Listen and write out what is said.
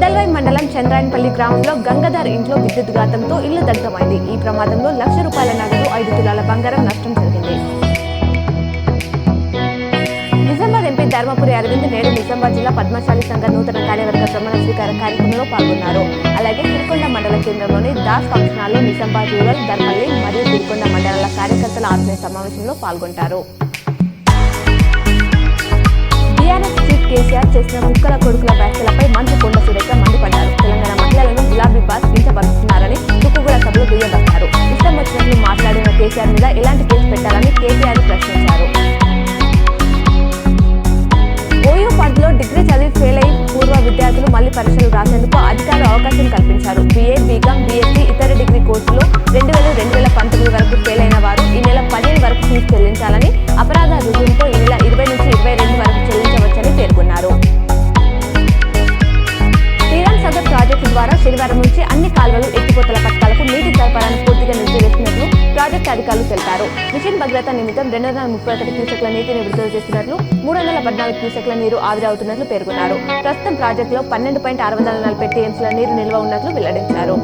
గుండెల్వై మండలం చంద్రాయనపల్లి గ్రామంలో గంగాధర్ ఇంట్లో విద్యుత్ ఘాతంతో ఇల్లు దగ్ధమైంది. ఈ ప్రమాదంలో ₹1,00,000 నగదు, 5 తులాల బంగారం నష్టం జరిగింది. నిజామాబాద్ ఎంపీ ధర్మపురి అరవింద్ నేడు నిజామాబాద్ జిల్లా పద్మశాలి సంఘ నూతన కార్యవర్గ ప్రమాణ స్వీకార కార్యక్రమంలో పాల్గొన్నారు. అలాగే సిరికొండ మండల కేంద్రంలోని దాస్ ఫంక్షన్ హాల్లో నిజామాబాద్ రూరల్, ధర్మల్లి మరియు సిరికొండ మండలాల కార్యకర్తల ఆత్మీయ సమావేశంలో పాల్గొంటారు. టీఆర్ఎస్ చీఫ్ కేసీఆర్ చేసిన కుక్కల కొడుకుల వ్యాఖ్యలపై మంత్రి కొండ సురేఖ మండిపడ్డారు. తెలంగాణ మహిళలను గులాబీ బాస్ కించపరుస్తున్నారని తుక్కుగూడ సభలో దుయ్యబట్టారు. ఇష్టం వచ్చినట్లు మాట్లాడిన కేసీఆర్ మీద ఎలాంటి కేసు పెట్టాలని కేసీఆర్ ప్రశ్నించారు. ఓయూ పరిధిలో డిగ్రీ చదివి ఫెయిల్ అయి పూర్వ విద్యార్థులు మళ్లీ పరీక్షలు రాసేందుకు అధికారులు అవకాశం కల్పించారు. బీఏ, బీకాం, బీఎస్సీ, ఇతర డిగ్రీ కోర్సులో 2019 వరకు ఫెయిల్ అయిన వారు ఈ నెల 15 వరకు ఫీజు చెల్లించాలని, అపరాధ రుజువుతో ఈ నెల 20 నుంచి 22 వరకు చెల్లించవచ్చని పేర్కొన్నారు. శ్రీరామ్ సాగర్ ప్రాజెక్టు ద్వారా శనివారం నుంచి అన్ని కాల్వలు, ఎత్తిపోతల పథకాలకు నీటి సరఫరాను పూర్తిగా నిలిపివేసినట్లు ప్రాజెక్టు అధికారులు తెలిపారు. మిషన్ భద్రత నిమిత్తం 231 క్యూసెక్ల నీటిని విడుదల చేస్తున్నట్లు, 314 క్యూసెక్ల నీరు ఆవిరి అవుతున్నట్లు పేర్కొన్నారు. ప్రస్తుతం ప్రాజెక్టులో 12.640 టీఎంసీల నీరు నిల్వ ఉన్నట్లు వెల్లడించారు.